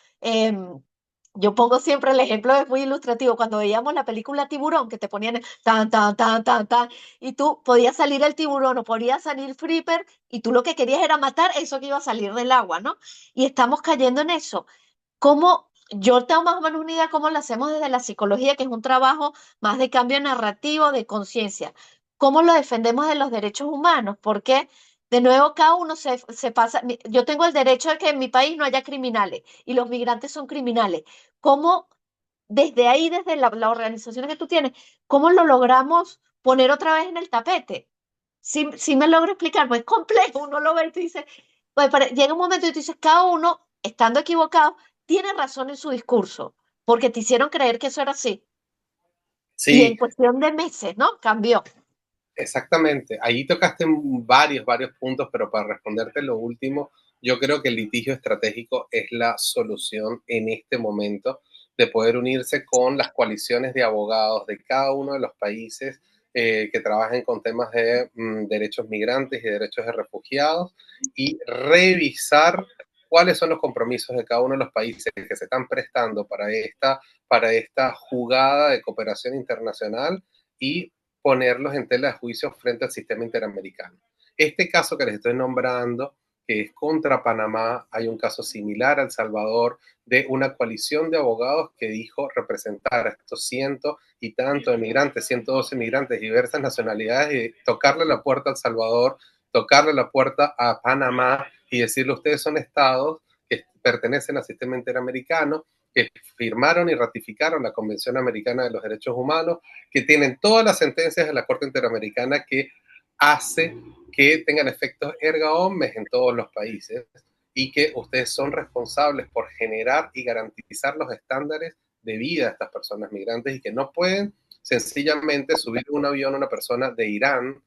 Yo pongo siempre el ejemplo, es muy ilustrativo, cuando veíamos la película Tiburón, que te ponían tan, tan, tan, tan, tan, y tú podías salir el tiburón o podía salir Flipper, y tú lo que querías era matar eso que iba a salir del agua, ¿no? Y estamos cayendo en eso. ¿Cómo? Yo tengo más o menos una idea cómo lo hacemos desde la psicología, que es un trabajo más de cambio narrativo, de conciencia. ¿Cómo lo defendemos de los derechos humanos? Porque, de nuevo, cada uno se pasa. Yo tengo el derecho de que en mi país no haya criminales y los migrantes son criminales. ¿Cómo, desde ahí, desde la organización que tú tienes, cómo lo logramos poner otra vez en el tapete? Si me logro explicar, pues es complejo, uno lo ve y tú dices, pues llega un momento y tú dices, cada uno, estando equivocado, tiene razón en su discurso, porque te hicieron creer que eso era así. Y en Sí, cuestión de meses, ¿no? Cambió. Exactamente, ahí tocaste varios puntos, pero para responderte lo último, yo creo que el litigio estratégico es la solución en este momento de poder unirse con las coaliciones de abogados de cada uno de los países que trabajen con temas de derechos migrantes y derechos de refugiados y revisar cuáles son los compromisos de cada uno de los países que se están prestando para esta jugada de cooperación internacional y ponerlos en tela de juicio frente al sistema interamericano. Este caso que les estoy nombrando, que es contra Panamá, hay un caso similar a El Salvador de una coalición de abogados que dijo representar a estos ciento y tanto de migrantes, 112 migrantes de diversas nacionalidades, y tocarle la puerta a El Salvador, tocarle la puerta a Panamá y decirle ustedes son estados que pertenecen al sistema interamericano, que firmaron y ratificaron la Convención Americana de los Derechos Humanos, que tienen todas las sentencias de la Corte Interamericana que hace que tengan efectos erga omnes en todos los países y que ustedes son responsables por generar y garantizar los estándares de vida de estas personas migrantes y que no pueden sencillamente subir un avión a una persona de Irán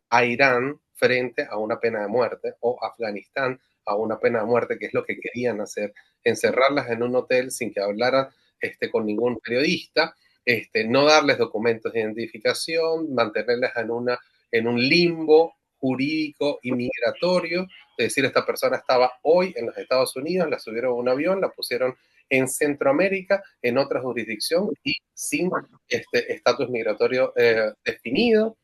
a Irán frente a una pena de muerte o Afganistán a una pena de muerte, que es lo que querían hacer, encerrarlas en un hotel sin que hablaran con ningún periodista, no darles documentos de identificación, mantenerlas en un limbo jurídico y migratorio, es decir, esta persona estaba hoy en los Estados Unidos, la subieron a un avión, la pusieron en Centroamérica, en otra jurisdicción y sin estatus migratorio definido.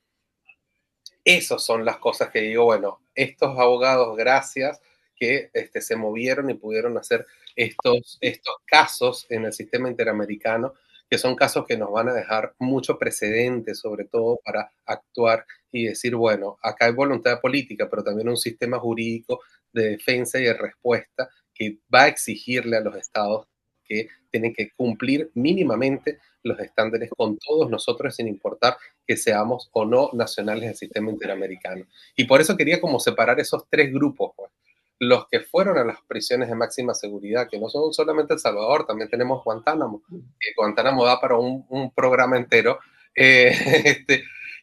Esas son las cosas que digo, bueno, estos abogados, gracias, que se movieron y pudieron hacer estos casos en el sistema interamericano, que son casos que nos van a dejar mucho precedente, sobre todo para actuar y decir, bueno, acá hay voluntad política, pero también un sistema jurídico de defensa y de respuesta que va a exigirle a los estados que tienen que cumplir mínimamente los estándares con todos nosotros, sin importar que seamos o no nacionales del sistema interamericano. Y por eso quería como separar esos tres grupos, pues. Los que fueron a las prisiones de máxima seguridad, que no son solamente El Salvador, también tenemos Guantánamo, que Guantánamo da para un programa entero,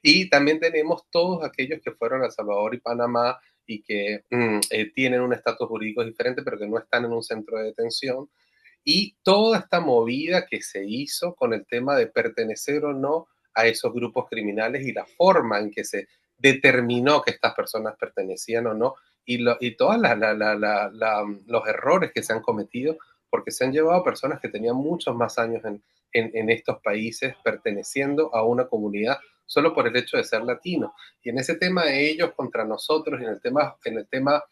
y también tenemos todos aquellos que fueron a El Salvador y Panamá y que tienen un estatus jurídico diferente, pero que no están en un centro de detención, y toda esta movida que se hizo con el tema de pertenecer o no a esos grupos criminales y la forma en que se determinó que estas personas pertenecían o no, y todos los errores que se han cometido, porque se han llevado personas que tenían muchos más años en estos países perteneciendo a una comunidad solo por el hecho de ser latino. Y en ese tema de ellos contra nosotros, y en el tema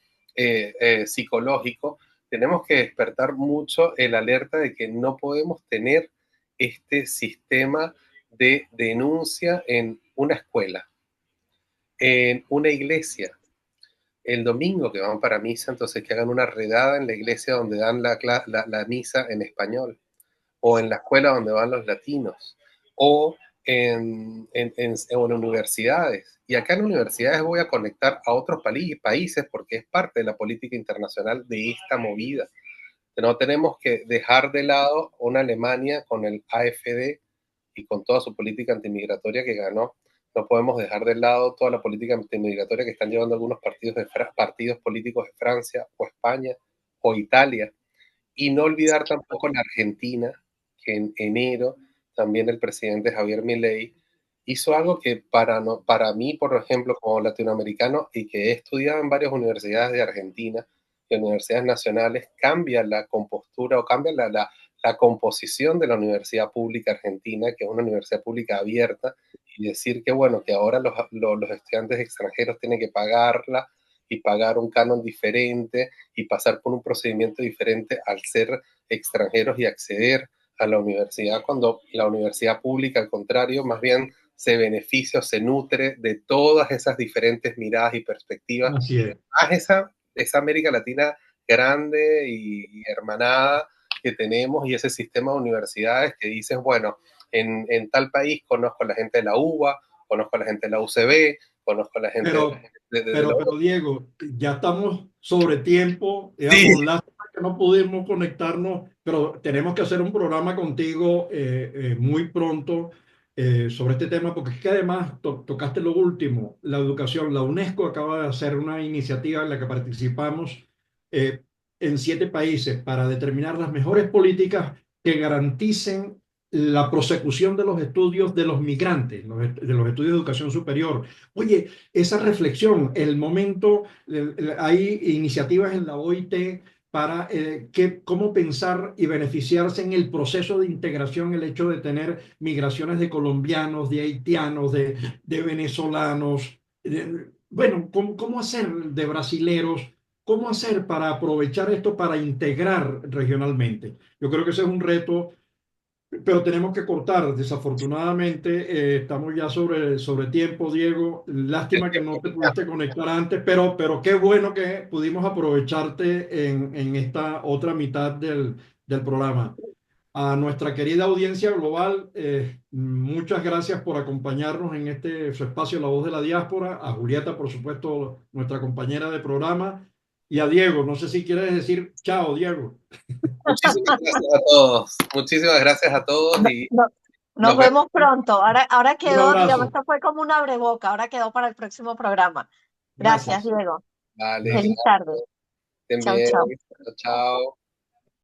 psicológico, tenemos que despertar mucho el alerta de que no podemos tener este sistema de denuncia en una escuela, en una iglesia, el domingo que van para misa, entonces que hagan una redada en la iglesia donde dan la misa en español, o en la escuela donde van los latinos, o en universidades. Y acá en universidades voy a conectar a otros países porque es parte de la política internacional de esta movida. No tenemos que dejar de lado una Alemania con el AfD y con toda su política antimigratoria que ganó. No podemos dejar de lado toda la política antimigratoria que están llevando algunos partidos políticos de Francia o España o Italia. Y no olvidar tampoco la Argentina, que en enero también el presidente Javier Milei hizo algo que para mí, por ejemplo, como latinoamericano y que he estudiado en varias universidades de Argentina y universidades nacionales, cambia la compostura o cambia la composición de la universidad pública argentina, que es una universidad pública abierta, y decir que, bueno, que ahora los estudiantes extranjeros tienen que pagarla y pagar un canon diferente y pasar por un procedimiento diferente al ser extranjeros y acceder a la universidad, cuando la universidad pública, al contrario, más bien se beneficia o se nutre de todas esas diferentes miradas y perspectivas. Así es. Más esa América Latina grande y hermanada que tenemos, y ese sistema de universidades que dices, bueno, en tal país conozco a la gente de la UBA, conozco a la gente de la UCB, conozco a la gente Pero Diego, ya estamos sobre tiempo, digamos, Sí. lástima que no pudimos conectarnos, pero tenemos que hacer un programa contigo muy pronto sobre este tema, porque es que además tocaste lo último, la educación. La UNESCO acaba de hacer una iniciativa en la que participamos eh, en 7 países para determinar las mejores políticas que garanticen la prosecución de los estudios de los migrantes, de los estudios de educación superior. Oye, esa reflexión, el momento, hay iniciativas en la OIT para cómo pensar y beneficiarse en el proceso de integración, el hecho de tener migraciones de colombianos, de haitianos, de venezolanos, bueno, cómo hacer de brasileros, cómo hacer para aprovechar esto para integrar regionalmente. Yo creo que ese es un reto, pero tenemos que cortar. Desafortunadamente, estamos ya sobre tiempo, Diego. Lástima que no te pudiste conectar antes, pero qué bueno que pudimos aprovecharte en esta otra mitad del programa. A nuestra querida audiencia global, muchas gracias por acompañarnos en este su espacio La Voz de la Diáspora. A Julieta, por supuesto, nuestra compañera de programa. Y a Diego, no sé si quieres decir chao, Diego. Muchísimas gracias a todos. Muchísimas gracias a todos y Nos nos vemos. vemos pronto. Ahora Un quedó, digamos, abrazo. esto fue como un abreboca, ahora quedó para el próximo programa. Gracias, Gracias. Diego. Vale, Feliz Gracias. tarde. estén Chao, bien. chao. Chao.